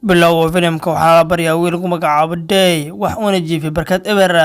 bilowga filimka waxaa la baryaa wiil lagu magacaabo Day wax uuna jiifay barkad eber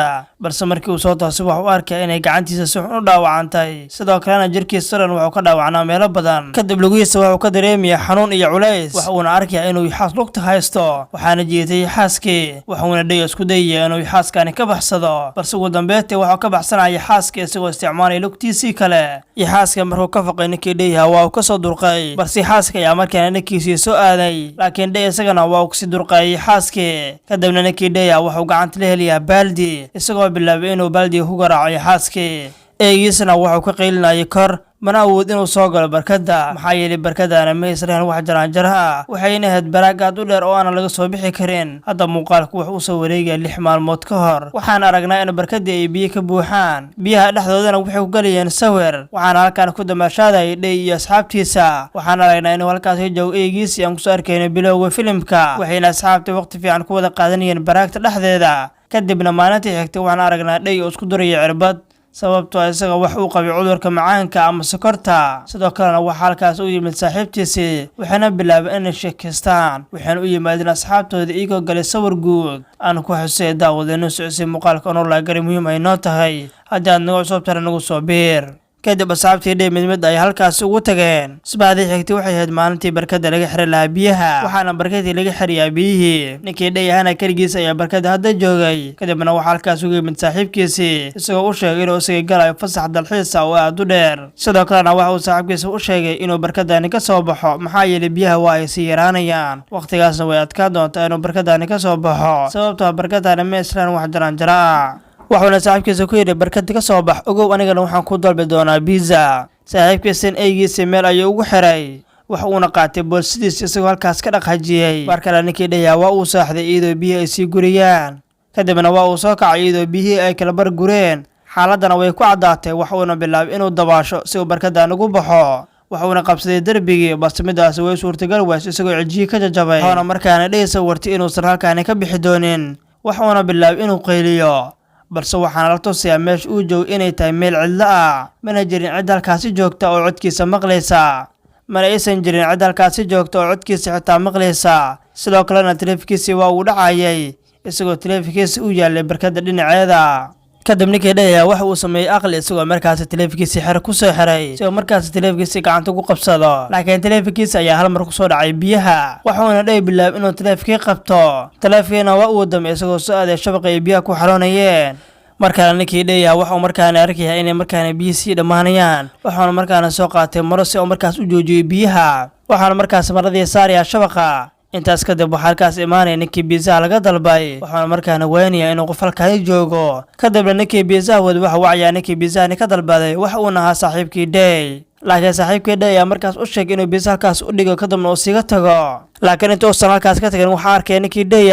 balse markii uu soo toosay waxa uu arkay inay gacantiisa si xun u dhaawacantay sidoo kalena jirkiisa dhan wuxuu ka dhaawacnaa meelo badan kadib lugihiisa wuxuu ka dareemayaa xanuun iyo culays waxa uuna arkayaa inuu xaas lugta haysto waxaana jiitay xaaskii waxuuna Day isku dayay inuu xaaskani ka baxsado balse ugu dambeyntii wuxuu ka baxsanaya xaaska isagoo isticmaalay lugtiisii kale xaaska markuu ka faqay ninkii Day waa uu ka soo durqay balse xaaska ayaa markaana ninkiisii soo aaday laakiin Day isagana waa uu si durqay xaaskii kadibna ninkii Day wuxuu gacanta la heliyaa baaldi isagoo bilaabay inuu baaldi ku garaaco xaaskii eegiisana wuxuu ka qeylinayay kor mana awood inuu soo galo barkada maxaa yeelay barkadana ma israel wax jaraanjaraha waxayna ahayd baraag aad u dheer oo aan laga soo bixi karin hadda muuqaalku wuxuu u soo wareegay 6 maalmood ka hor waxaan aragnaa in barkadii ay biyo ka buuxaan biyaha dhexdoodana waxay ku galayeen sawir waxaan halkaan ku damaashaaday Day iyo asxaabtiisa waxaan aragnaa in halkaas ay joog eegiisi aan ku soo arkayno bilowga filimka waxayna asxaabta waqti fiican ku wada qaadanayeen baraagta dhexdeeda kadibna maalintii xigtay waxaan aragnaa Day oo isku duraya cirbad sababtoo isaga wax uu qabay cudurka macaanka ama sokorta sidoo kalena waxa halkaas u yimid saaxiibtiisii waxaana bilaabay inay sheekaystaan waxaana u yimaadeen asxaabtooda iyagoo galay sawir guud aan ku xusay daawadeenno socodsi muuqaalka oo la gaari muhiim ay noo tahay haddii aad nagu cusub tahay nagu soo biir kadib asxaabtii Day mid ay halkaas ugu tageen subaxdii xigtay waxay ahayd maalintii barkada laga xiray lahaa biyaha waxaana barkadii laga xiriyaa biyihii ninkii Day ahana kaligiis ayaa barkada hadda joogay kadibna waxa halkaas ugu yimid saaxiibkiisii isagoo u sheegay inuu isaga galayo fasax dalxiis oo aad u dheer sidoo kalena waxa uu saaxiibkiisa u sheegay inuu barkadani ka soo baxo maxaa yeelay biyaha waa ay sii yaraanayaan waqtigaasna way adkaan doontaa inuu barkadani ka soo baxo sababtoo barkadani ma israel wax jaraanjara waxaana saaxiibkiisa ku yiri barkada ka soo bax ogow anigana waxaan ku dalbi doonaa pizza saaxiibkiisa eegiisa meel ayuu ugu xiray wax uuna qaatay boolsidiisa isagoo halkaas ka dhaqaajiyay markale ninkii Day waa uu saaxday iyadoo biyo ay sii guriyaan kadibna waa uu soo kacay iyadoo biyihii ay kala bar gureen xaaladana way ku cadaatay wax uuna bilaabay inuu dabaasho si uu barkadan ugu baxo waxuuna qabsaday darbigii balse midaas way suurtagal waas isagoo cijiye ka jajabay waxaana markaana Day wartay inuu halkaan ka bixi doonin waxuuna bilaabay inuu qeyliyo balse waxaan la tusayaa meesha uu joog inay tahay meel cidlo ah mana jirin cid halkaas joogta oo codkiisa maqlaysa mana aysan jirin cid halkaas joogta oo codkiisa xitaa maqlaysa sidoo kalena taleefankiisa waa uu dhacayay isagoo taleefankiisa u yaalay barkada dhinaceeda kadib ninkii Day waxa uu sameeyay aqli isagoo markaas taleefankiisa xir ku soo xiray isagoo markaas taleefankiisa gacanta ku qabsado laakiin taleefankiisa ayaa hal mar ku soo dhacay biyaha waxaana Day bilaabay inuu taleefankii qabto taleefankina waa uu damay isagoo soo aaday shabaqay ay biyaha ku xaroonayeen markaa ninkii Day waxa uu markaana arkay inay markaana biyihiisa dhamaanayaan waxaana markaana soo qaatay maro si uu markaas u joojiyo biyaha waxaana markaas maradii saaraya shabaqa intaas kadib waxa halkaas imaanay ninkii pizza laga dalbay waxaana markaana weynayaa inuu qof halkaas joogo kadibna ninkii pizza waxa wacaya ninkii pizza ka dalbaday waxa uu nahaa saaxiibkii Day laakiin saaxiibkii Day markaas u sheegay inuu pizza halkaas u dhigo kadibna uu siga tago laakiin intuu halkaas ka tagin waxa arkay ninkii Day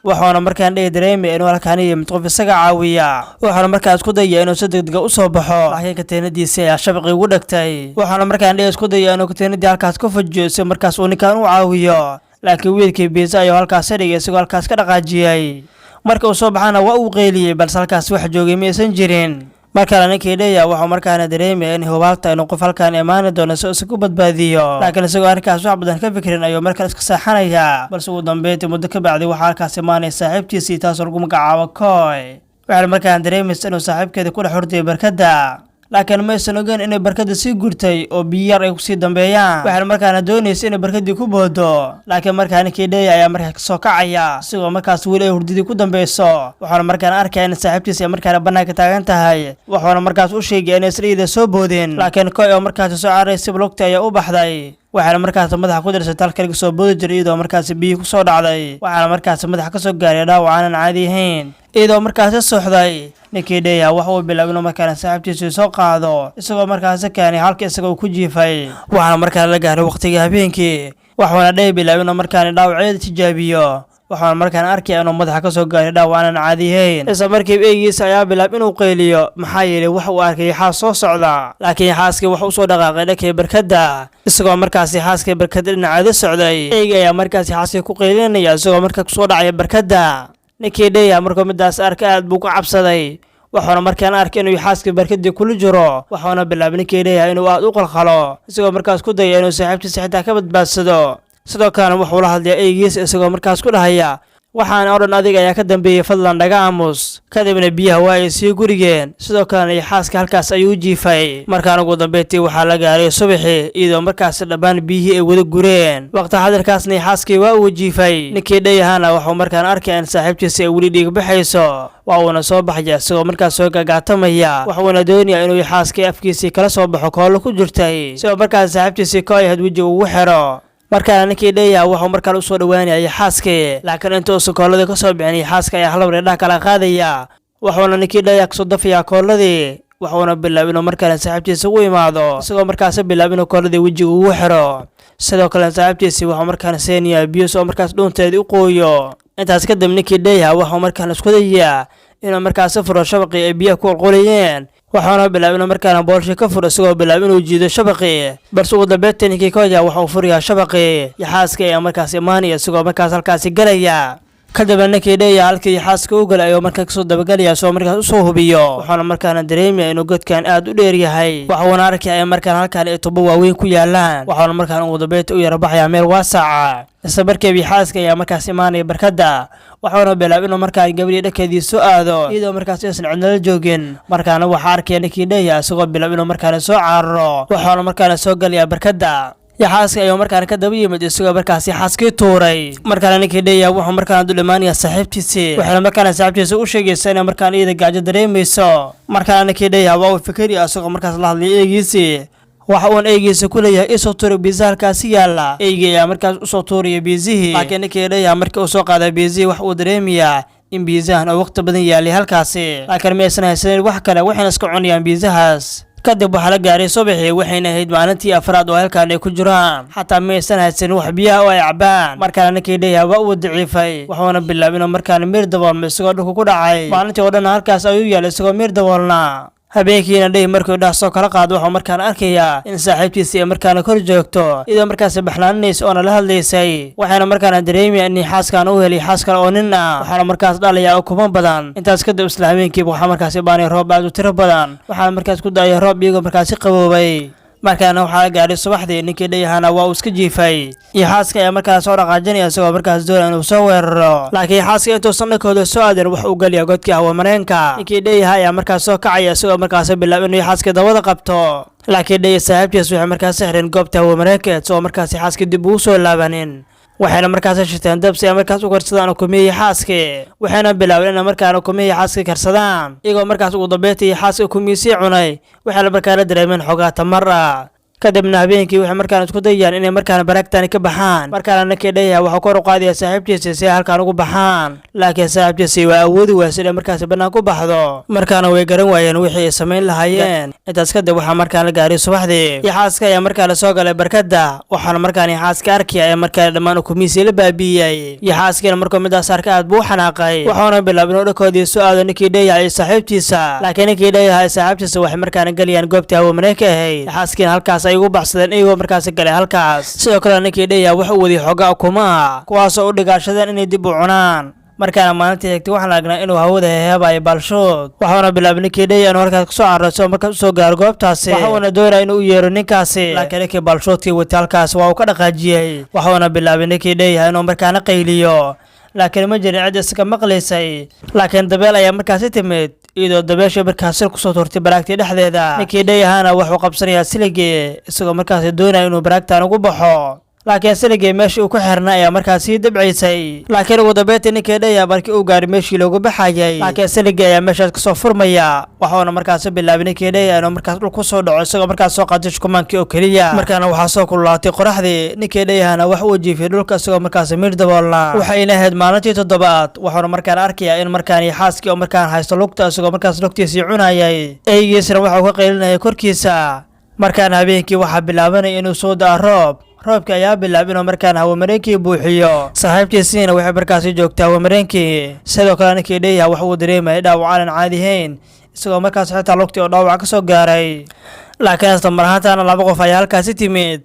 waxaana markaan Day dareemay inuu halkaan yimid qof isaga caawiya waxaana markaas ku dayay inuu si degdeg u soo baxo laakiin kateenadiisa ayaa shabaqi ugu dhagtay waxaana markaan Day isku dayay inuu kateenadii halkaas ku fujiyo si markaas uu ninkaan u caawiyo laakiin wiilkii pizza ayuu halkaas dhigay isagoo halkaas ka dhaqaajiyay marka uu soo baxana waa uu qeyliyay balse halkaas wax joogay ma aysan jirin markale ninkii Day waxa markaana dareemay in hubaalta inuu qof halkaan imaan doono si uu isku badbaadiyo laakiin isagoo halkaas wax badan ka fikirin ayuu markaas iska saaxanaya balse ugu dambeyntii muddo ka bacdi waxa halkaas imaanay saaxiibtiisii taas oo lagu magacaabo Koy waxaana markaan dareemay inuu saaxiibkeeda ku dhex hurday barkada laakiin ma aysan ogeyn inay barkada sii gurtay oo biyo yar ay ku sii dambeeyaan waxaana markaana doonaysa inay barkadii ku boodo laakiin markaa ninkii Day ayaa markaa ka soo kacaya isagoo markaas weli ay hurdidii ku dambeyso waxaana markaan arkaya in saaxiibtiisa ay markaana bannaanka taagan tahay waxaana markaas u sheegay inay isla soo boodeen laakiin Koy oo markaas soo caraysay lugta ayaa u baxday waxaana markaas madaxa ku dirsay talka laga soo boodi jiray iyadoo markaas biyo ku soo dhacday waxaana markaas madaxa ka soo gaaray dhaawac aan caadi ahayn iyadoo markaas sooxday ninkii Day waxa uu bilaabay inuu markaana saaxiibtiisa soo qaado isagoo markaas keenay halka isagoo ku jiifay waxaana markaas la gaaray waqtigii habeenkii waxaana Day bilaabay inuu markaana dhaawacyada tijaabiyo waxaana markaan arkay inuu madaxa ka soo gaaray dhaawac aan caadi ahayn isla markii eegiisa ayaa bilaabay inuu qeyliyo maxaa yeelay waxa uu arkay xaas soo socda laakiin xaaskii waxa uu soo dhaqaaqay dhankii barkada isagoo markaas xaaskii barkada dhinaceeda socday eegi ayaa markaas xaaskii ku qeylinaya isagoo markaa ku soo dhacay barkada ninkii Day markuu midaas arkay aad buu ku cabsaday waxaana markaan arkay inuu xaaskii barkadii kula jiro waxaana bilaabay ninkii Day inuu aad u qalqalo isagoo markaas ku dayay inuu saaxiibtiisa xitaa ka badbaadsado sidoo kalena wuxuu la hadlaya eygiisa isagoo markaas ku dhahaya waxaana oo dhan adiga ayaa ka dambeeyey fadlan dhaga aamus. kadibna biyaha waa ay sii gurigeen sidoo kalena yaxaaska halkaas ayuu jiifay. markaan ugu dambeyntii waxaa la gaaray subaxii iyadoo markaasi dhammaan biyihii ay wada gureen. waqti xadirkaasna yaxaaskii waa uu jiifay. ninkii dhayahana wuxuu markaan arkay in saaxiibtiisa ay weli dhiig baxayso. waa uuna soo baxaya isagoo markaas soo gagaatamaya. waxuuna doonayaa inuu yaxaaskii afkiisii kala soo baxo koolo ku jirtay sidoo markaas saaxiibtiisii ko ay had weji ugu xiro. markaana ninkii dheeyaha wuxuu markaan u soo dhawaanaya yaxaaskii laakiin inta uusan kooladii ka soo bixin yaxaaska ayaa hal wareedhaha kala qaadaya. wuxuuna ninkii dheeyaha kasoo dafayaa kooladii wuxuuna bilaabay inuu markaan saaxiibtiisa u imaado isagoo markaas bilaabay inuu kooladii wejiga ugu xiro. sidoo kale saaxiibtiisii wuxuu markaan siinayaa biyo soo markaas dhuunteedii u qooyo. intaas kadib ninkii dheeyaha wuxuu markaan isku dayayaa inuu markaas furo shabaqii ay biyaha ku qulqulayeen. waxaana bilaabay inuu markaan boolshii ka furo isagoo bilaabay inuu jiido shabaqii balse ugu dambeyntii ninkii kooja wuxuu furayaa shabaqii. yaxaaska ayaa markaas imaanaya isagoo markaas halkaasi galaya. kadibna ninkii dheeyaha halkii yaxaaska u galay ayuu markaa kasoo dabagelaya isagoo markaas usoo hubiyo. wuxuuna markaana dareemaya inuu godkan aad u dheer yahay. waxuuna arkaya markaan halkaan ay tubo waaweyn ku yaalaan. waxaana markaan ugu dambeyntii u yarabaxaya meel waasaca. isla markiiba yaxaaska ayaa markaas imaanaya barkadda. waxuuna bilaabay inuu markaan gabadhii dhakeedii soo aado iyadoo markaas aysan cidnala joogin. markaana waxaa arkaya ninkii dheeyaha isagoo bilaabay inuu markaana soo cararo. waxuuna markaana soo galaya barkadda. yaxaaska ayuu markaana ka daba yimid isagoo markaas yaxaaskii tuuray. markaana ninkii dheeyaha wuxuu markaana dul imaanaya saaxiibtiisii. waxayna markaana saaxiibtiisa u sheegaysa inay markaan iyada gaajo dareemayso. markaana ninkii dheeyaha waa uu fikiraya isagoo markaas la hadlaya eygiisii. waxa uun eygiisa ku leeyahay isoo tuuri biiza halkaasi yaalla. eygii ayaa markaas usoo tuuraya biizihii laakiin ninkii dheeyaha markii uu soo qaaday biizihii wax uu dareemayaa in biizahan oo waqti badan yaalay halkaasi laakiin ma aysan haysanin wax kale waxayna iska cunayaan biizahaas. kadib waxaa la gaaray subaxii waxayna ahayd maalintii afraad oo halkaan ay ku jiraan xataa ma aysan haysanin wax biyaha oo ay cabaan. markaana ninkii dheeyaha waa uu daciifay. wuxuuna bilaabay inuu markaana miir daboolmo isagoo dhulka ku dhacay. maalintii oo dhan halkaas ayuu yaalay isagoo miir daboolna. habeenkiina dhey markii dhaah soo kala qaado wuxuu markaan arkayaa in saaxiibtiisii ay markaana kor joogto iyadoo markaasi baxnaaninaysa oona la hadlaysay. waxayna markaana dareemaya in xaaskaan u helay xaas kale oo nin ah. waxaana markaas dhalayaa ukumo badan. intaas kadib isla habeenkiiba waxaa markaasi baanay roob aad u tiro badan. waxaana markaas ku daayay roob iyagoo markaasi qaboobay. markaana waxaa la gaaray subaxdii ninkii dhayahana waa uu iska jiifay. yaxaaska ayaa markaas soo dhaqaajinaya isagoo markaas doonaya inuu soo weeraro laakiin yaxaaska intuusan dhankooda soo aadin wax uu galiya godkii hawamareenka. ninkii dhayaha ayaa markaas soo kacaya isagoo markaas bilaabay inuu yaxaaska dabada qabto laakiin dhaya saaxiibtiis waxay markaas xireen goobta hawamareenka isagoo markaas yaxaaska dib ugu soo laabanin. waxayna markaas shiteen dab si ay markaas u karsadaan ukumihi yaxaaskii. waxayna bilaabeen inay markaan ukumihi yaxaaskii karsadaan iyagoo markaas ugu dambeyntii yaxaaska ukumihiisii cunay. waxayna markaana dareemeen xoogaa tamar ah. kadibna habeenkii waxay markaan isku dayayaan inay markaan baraagtaani ka baxaan. markaana ninkii dheeyaha wuxuu kor u qaadaya saaxiibtiisii si ay halkaan ugu baxaan laakiin saaxiibtiisii waa awoodi waaysa inay markaasi bannaan ku baxdo. markaana way garan waayeen wixii ay samayn lahaayeen. intaas kadib waxaa markaan la gaaray subaxdii. yaxaaska ayaa markaana soo galay barkadda. waxaana markaan yaxaaska arkaya ee markaana dhammaan ukumihiisii la baabi'iyey. yaxaaskiina markuu midaas arka aad buu u xanaaqay. waxuuna bilaabay inuu dhakoodii soo aado ninkii dheeyaha iyo saaxiibtiisa laakiin ninkii dheeyaha iyo saaxiibtiisa waxay markaana galayaan goobtii hawamareenka ahayd. yaxaaskiina halkaas ay ugu baxsadeen iyagoo markaasi galay halkaas. sidoo kale ninkii dheeyaha wuxuu wadiyay xoogaa ukuma ah kuwaasoo u dhigaashadeen inay dib u cunaan. markaana maalintii xigtay waxaan aragnaa inuu hawada heheebayo baalshood. waxaana bilaabay ninkii dheeyaha inuu halkaas kasoo cararo isagoo markaas usoo gaaro goobtaasi. waxuuna doonaya inuu u yeero ninkaasi laakiin ninkii baalshoodkii watay halkaas waa uu ka dhaqaajiyey. waxuuna bilaabay ninkii dheeyaha inuu markaana qayliyo laakiin ma jirin cid isaga maqlaysay. laakiin dabeel ayaa markaasi timid iyadoo dabeesha markaas sil kusoo turtay baraagtii dhexdeeda. ninkii dhayahana wuxuu qabsanayaa siligii isagoo markaasi doonaya inuu baraagtaan ugu baxo laakiin siligii meeshii uu ku xirnaa ayaa markaas sii dabcaysay. laakiin ugu dambeyntii ninkii dheeyaha markii uu gaaray meeshii loogu baxayay laakiin siligii ayaa meeshaas kasoo furmaya. waxuuna markaasi bilaabay ninkii dheeyaha inuu markaas dhul kusoo dhaco isagoo markaas soo qaatay shukumaankii oo keliya. markaana waxaa soo kululaatay qoraxdii. ninkii dheeyahana wax uu jiifiyay dhulka isagoo markaas miir daboolna. waxayna ahayd maalintii toddobaad. waxuuna markaan arkayaa in markaan yaxaaskii oo markaan haysto lugta isagoo markaas lugtiisii cunayay. eygiisna waxuu ka qaylinayay korkiisa. markaan habeenkii waxaa bilaabanaya inuu soo da'a roob. roobka ayaa bilaabay inuu markaan hawamareenkii buuxiyo. saaxiibtiisiina waxay markaasi joogtaa hawamareenkii. sidoo kale ninkii dheeyaha wax uu dareemayay dhaawac aan caadihayn isagoo markaas xitaa lugtii oo dhaawac ka soo gaaray. laakiin isla mar ahaantaana laba qof ayaa halkaasi timid.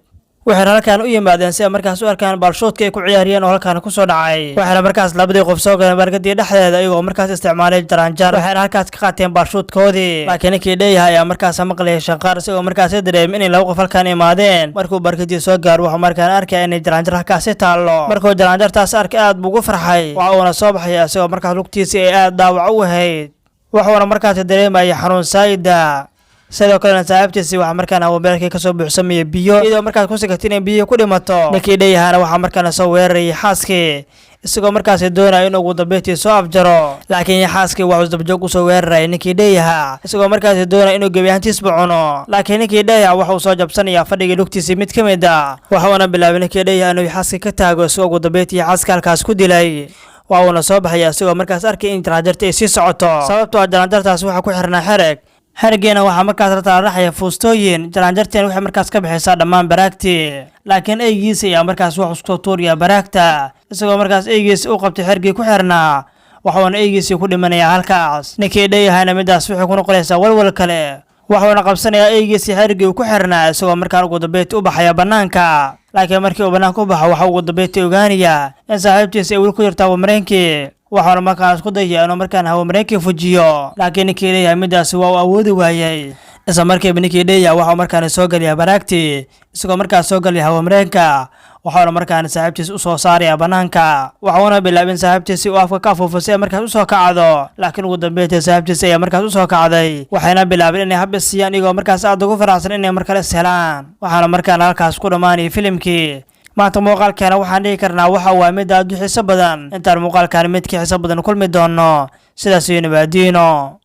waxayna halkaan u yimaadeen si ay markaas u arkaan baalshoodka ay ku ciyaariyeen oo halkaan ku soo dhacay. waxayna markaas labadii qof soo galeen barkadii dhexdeeda iyagoo markaas isticmaalay jaranjar. waxayna halkaas ka qaateen baalshoodkoodii, laakiin ninkii dheeyahay ayaa markaas maqlayay shanqaar isagoo markaas dareemay inay laba qof halkaan imaadeen. markuu barkadii soo gaaro wuxuu markaan arkay inay jaranjar halkaasi taallo. markuu jaranjartaas arkay aad buu ugu farxay, waxa uuna soo baxay isagoo markaas lugtiisii ay aad dhaawac u ahayd, wuxuuna markaas dareemayay xanuun saa'ida. sidoo kalena saaxiibtiisii waxaa markaan hawameelkii kasoo buuxsamayay biyo, iyadoo markaas ku sigatay inay biyo ku dhimato. ninkii dheeyahana waxaa markaan soo weerarayay xaaskii isagoo markaas doonaya in ugu dambeyntii soo afjaro, laakiin xaaskii wuxuu dabjoog u soo weerarayay ninkii dheeyaha isagoo markaas doonaya inuu gebi ahaantiisba cuno. laakiin ninkii dheeyaha wuxuu soo jabsanayaa fadhigii lugtiisii mid ka mid ah, waxuuna bilaabay ninkii dheeyaha inuu xaaskii ka taago isagoo ugu dambeyntii xaaska halkaas ku dilay. waa uuna soo baxaya isagoo markaas arkay in jaranjarta ay sii socoto, sababtoo ah jaranjartaas waxaa ku xirnaa xereg. xergeena waxaa markaas la taaraxaya fuustooyin. jaranjarteen waxay markaas ka bixaysaa dhammaan baraagtii, laakiin eygiisa ayaa markaas wax isku tuuraya baraagta isagoo markaas eygiisa u qabtay xergii ku xirnaa, waxuuna eygiisii ku dhimanayaa halkaas. ninkii dheeyahayna midaas waxay ku noqonaysaa walwal kale, wuxuuna qabsanayaa eygiisii xergii ku xirnaa isagoo markaan ugu dambeyntii u baxaya bannaanka. laakiin markii uu bannaanka u baxo waxa ugu dambeyntii ogaanaya in saaxiibtiisa ay weli ku jirta hawamareenkii, waxaana markaan isku dayay inuu markaan hawamareenkii fujiyo, laakiin ninkii dheeyahay midaasi waa uu awoodi waayey. isla markiiba ninkii dheeyahay waxuu markaan soo geliyaa baraagtii isagoo markaas soo gelaya hawamareenka, waxaana markaan saaxiibtiis u soo saaraya bannaanka. waxuuna bilaabin saaxiibtiisii uu afka ka afuufo si ay markaas u soo kacdo, laakiin ugu dambeyntii saaxiibtiisi ayaa markaas u soo kacday. waxayna bilaabeen inay hab siiyaan iyagoo markaas aad ugu faraxsan inay markale is helaan. waxaana markaan halkaas ku dhammaanayay filimkii. maanta muuqaalkeena waxaan dhihi karnaa waxa waa mid aad u xiiso badan. intaan muuqaalkaan midkii xiiso badan kulmi doono, sidaas iyo nabaadiino.